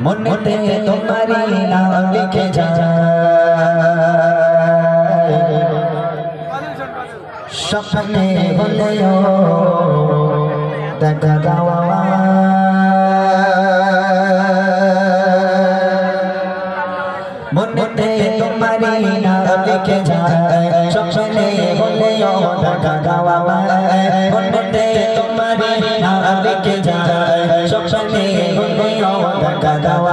মনেতে তোমারি নাম লিখে যায় স্বপ্নে হলেও দেখা দাও মনেতে তোমারি নাম লিখে যায় স্বপ্নে হলেও দেখা দাও মনেতে তোমারি নাম লিখে যায় স্বপ্নে হলেও দেখা দাও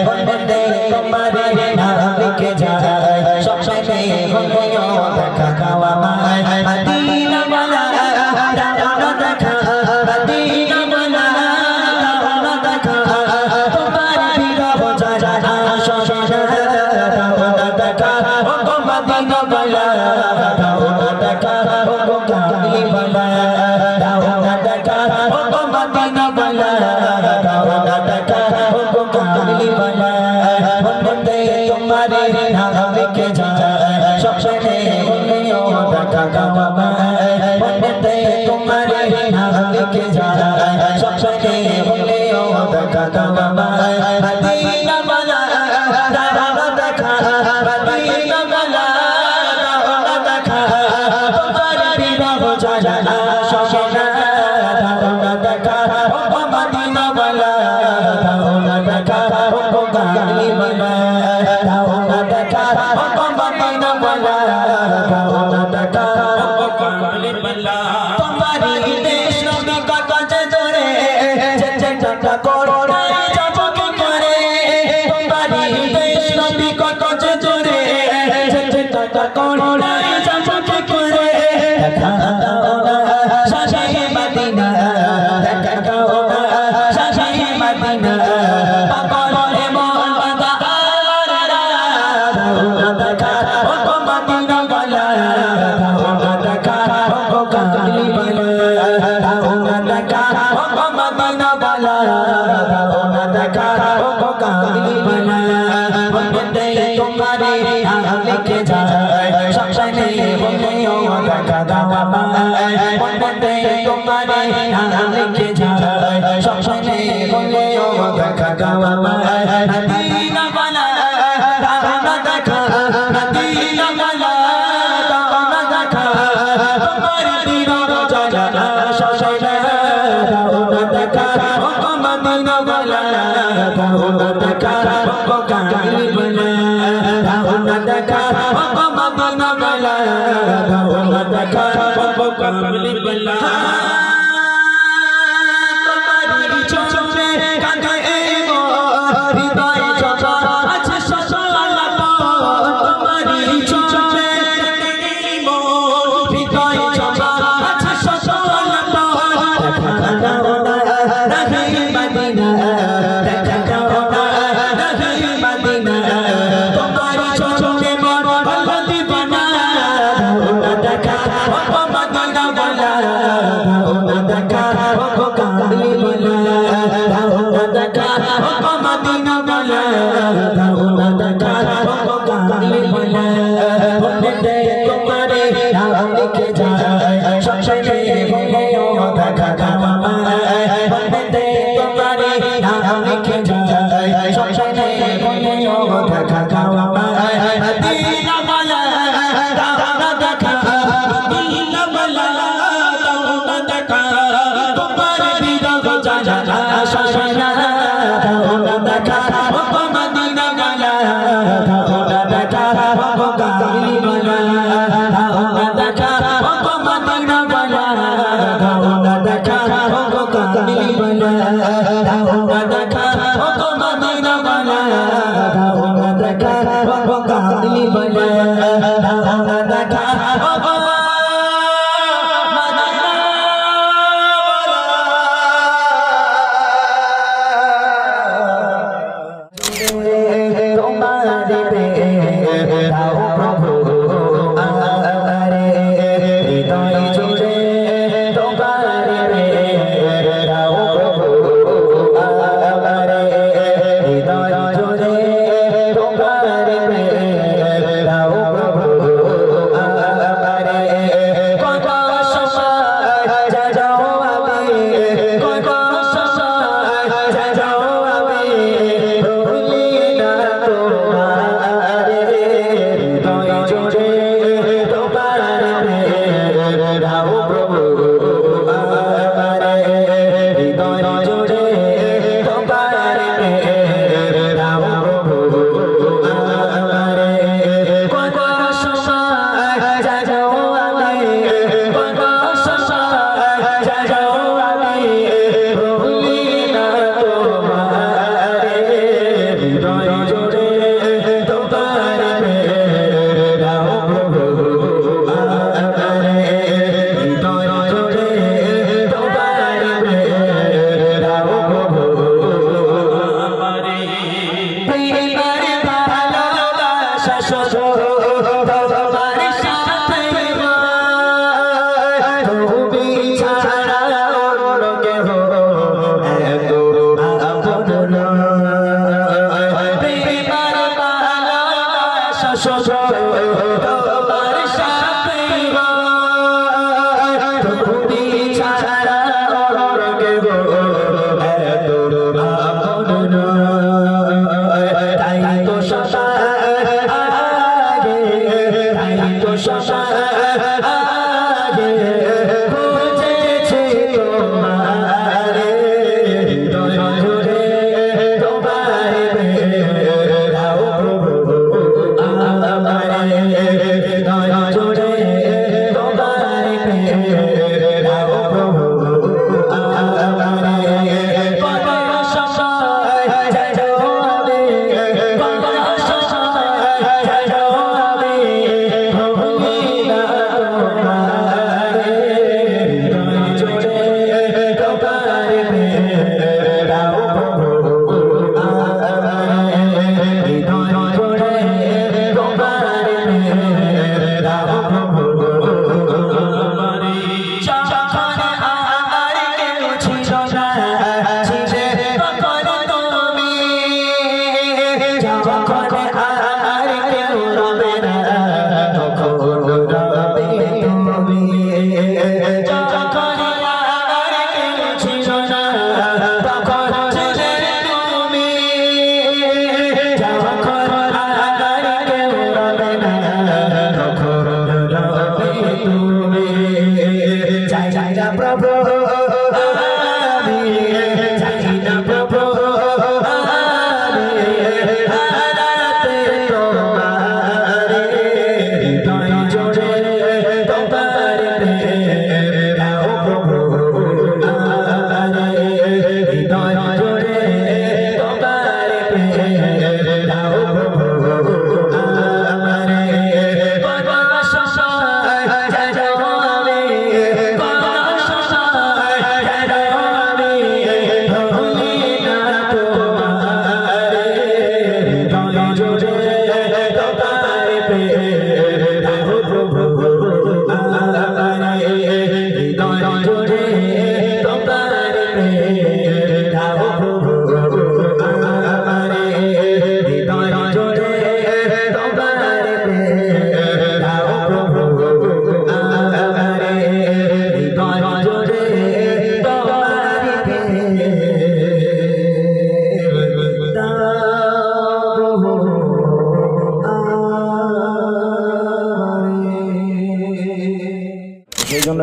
মনেতে তোমারি নাম লিখে যায় স্বপ্নে হলেও দেখা দাও মদিনা वाला दाना দেখা মদিনা वाला दाना দেখা তোমার বিরহ জানা শোনা দানা দেখা ও মদিনা वाला दाना দেখা ও কামলি वाला दाना দেখা ও মদিনা वाला दाना দেখা ও কামলি वाला মনে তোমারে নাম লিখে যায় স্বপ্নে হলেও দেখা দাও মনেতে তোমারে নাম লিখে যায় স্বপ্নে হলেও দেখা দাও মদিনা वाला দানা দেখা মদিনা वाला দানা দেখা তোমার বিরহ জানা শোনা দানা দেখা ও মদিনা वाला দানা দেখা ও কামলি वाला দানা দেখা ও মদিনা वाला দানা দেখা ও কামলি वाला তোমারি দেশ নবী কাজ ধরে চেষ্টা করো না যাব কি করে তোমারি দেশ নবী কাজ ধরে চেষ্টা করো না যাব কি করে দেখা দাও না শাহে মদিনা দেখা দাও না শাহে মদিনা পাগল হে মন বাঁধা দাও দেখা ও মদিনা वाला দাও দেখা ও কামলি वाला দাও দেখা ও মদিনা वाला দাও দেখা ও কামলি वाला মনেতে তোমারে নাম লিখে যায় স্বপ্নে হলেও দেখা দাও মনেতে তোমারে নাম লিখে যায় স্বপ্নে হলেও দেখা দাও মদিনা वाला দানা দেখা মদিনা वाला দানা দেখা তোমার বিরহ জানা শোনা দাও দেখা ও মদিনা वाला দাও দেখা ও কামলি वाला দাও দেখা ও মদিনা वाला দাও দেখা ও কামলি वाला তোমারি চোখে কাঁদে গো হৃদয় জবা আছে সসলা তোমারি চোখে কাঁদে গো হৃদয় জবা আছে সসলা দেখা দাও না রহে মদিনা দেখা দাও না রহে মদিনা তোমারি চোখে মন ভালো দিবানা দাও দেখা ও মদিনা वाला দাও দেখা ও কামলি वाला দাও দেখা ও মদিনা वाला দাও দেখা ও কামলি वाला মনেতে তোমারে নাম লিখে যায় স্বপ্নে হলেও দেখা দাও মনেতে তোমারে নাম লিখে যায় স্বপ্নে হলেও দেখা দাও মদিনা वाला দানা দেখা মদিনা वाला দানা দেখা তোমার বিরহ জানা শোনা দানা দেখা ও মদিনা वाला দানা দেখা ও কামলি वाला দানা দেখা ও মদিনা वाला দানা দেখা ও কামলি वाला দানা দেখা ও মদিনা वाला দানা দেখা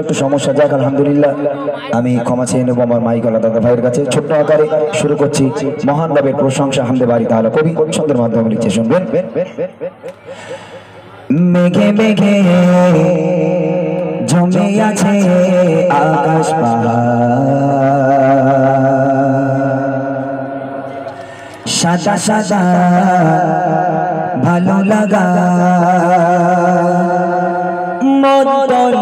একটু সমস্যা, যাক আলহামদুলিল্লাহ আমি ক্ষমা চেয়ে নেবো আমার মাইকলা দাদা ভাইয়ের কাছে। ছোট্ট আকারে শুরু করছি মহান রবের প্রশংসা হামদে বাড়ি তাহলে কবি ছন্দের মাধ্যমে লিখছে, শুনবেন। মেঘে মেঘে জমে আছে আকাশ সাদা সাদা ভালো লাগা মদন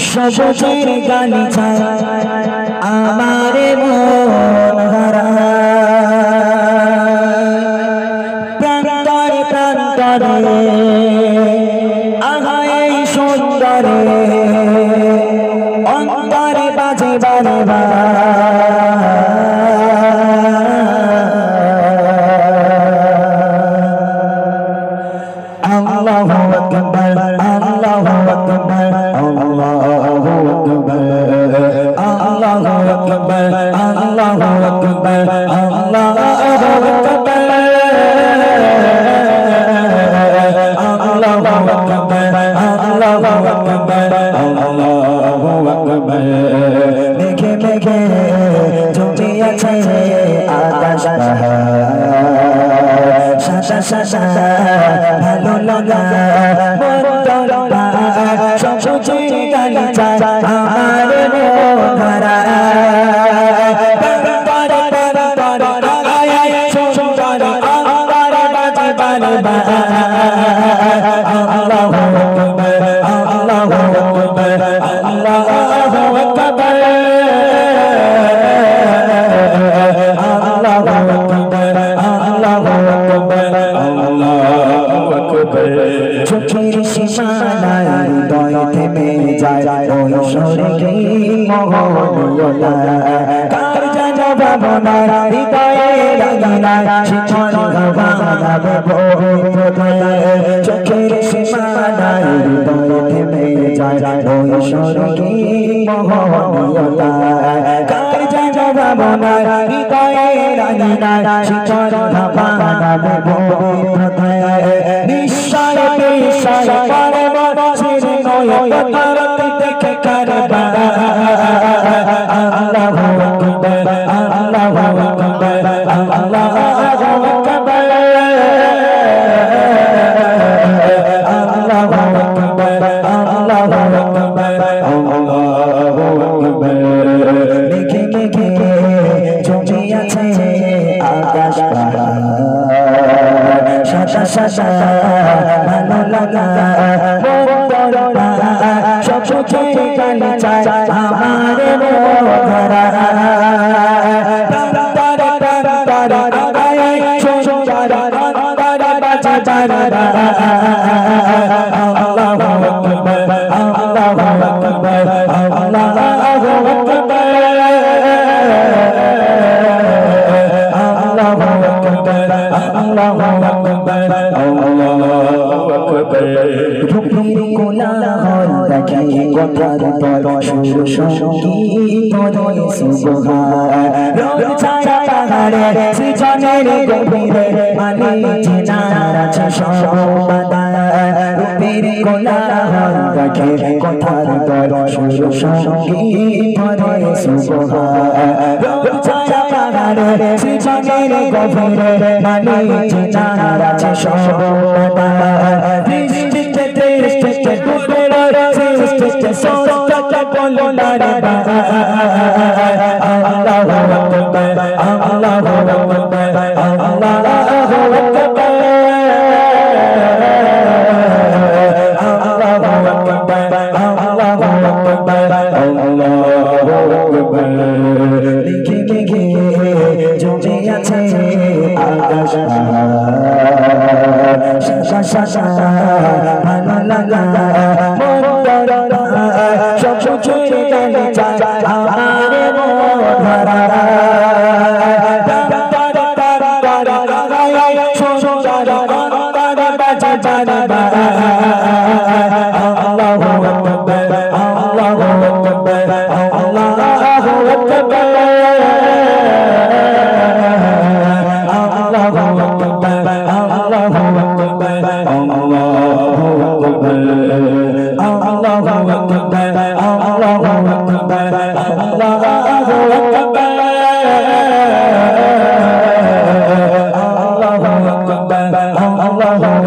সবুজের গালিচা আমার মন হারা প্রান্তরে প্রান্তরে আহায় সুন্দরে অন্তরে বাজে বারে আল্লাহু আকবার আল্লাহু আকবার আল্লাহু আকবার আল্লাহু আকবার আল্লাহু আকবার আল্লাহু আকবার আল্লাহু আকবার আল্লাহু আকবার আল্লাহু আকবার। মেঘে মেঘে জমে আছে আকাশ সাদা সাদা ভালো লাগা সবুজের গালিচা আমার মন হারা আল্লাহু আকবার আল্লাহু আকবার আল্লাহু আকবার আল্লাহু আকবার আল্লাহু আকবার আল্লাহু আকবার। চোখের সীমানায় হৃদয় থেমে যায় ওই স্বর্গে মোহনীয়তা, কার যেন ভাবনা হৃদয়ে রাঙিনা শিখন ভাবাবে পবিত্রতা। চোখের সীমানায় হৃদয় থেমে যায় ওই স্বর্গে মোহনীয়তা, কার যেন ভাবনা হৃদয়ে রাঙিনা শিখন ভাবাবে পবিত্রতা। নিশ্চয় নিশ্চয় পারব চিরে নয় ভারত দেখে কারবা আল্লাহু আকবার আল্লাহু আকবার আল্লাহু আকবার আল্লাহু আকবার আল্লাহু আকবার আল্লাহু আকবার। মেঘে মেঘে জমে আছে আকাশ সাদা সাদা ভালো লাগা সবুজের গালিচা আমার মন হারা প্রান্তরে প্রান্তরে সুন্দর অন্তরে বাজে বারে আল্লাহু আকবার আল্লাহু আকবার আল্লাহু আকবার আল্লাহু আকবার আল্লাহু আকবার আল্লাহু আকবার। রূপের কোলাহল দেখে কথার পর সুর সঙ্গীত ধরে সুবহান রোদ ছায়া পাহাড়ে সৃজনের গভীরে মালিছে নারাজ সর্বদা। রূপের কোলাহল দেখে কথার পর সুর সঙ্গীত ধরে সুবহান রোদ ছায়া পাহাড়ে সৃজনের গভীরে মালিছে নারাজ সর্বদা। দৃষ্টিতে দৃষ্টিতে ডুবের সৃষ্টিতে সত্যটা বলো না রে আল্লাহু আকবার আল্লাহু আকবার আল্লাহু আকবার আল্লাহু আকবার আল্লাহু আকবার আল্লাহু আকবার। মেঘে মেঘে জমে আছে আকাশ সাদা সাদা ভালো লাগা সবুজের গালিচা আমার মন হারা প্রান্তরে প্রান্তরে সুন্দর অন্তরে বাজে বারে আল্লাহু আকবার আল্লাহু আকবার আল্লাহু আকবার আল্লাহু আকবার আল্লাহু আকবার আল্লাহু আকবার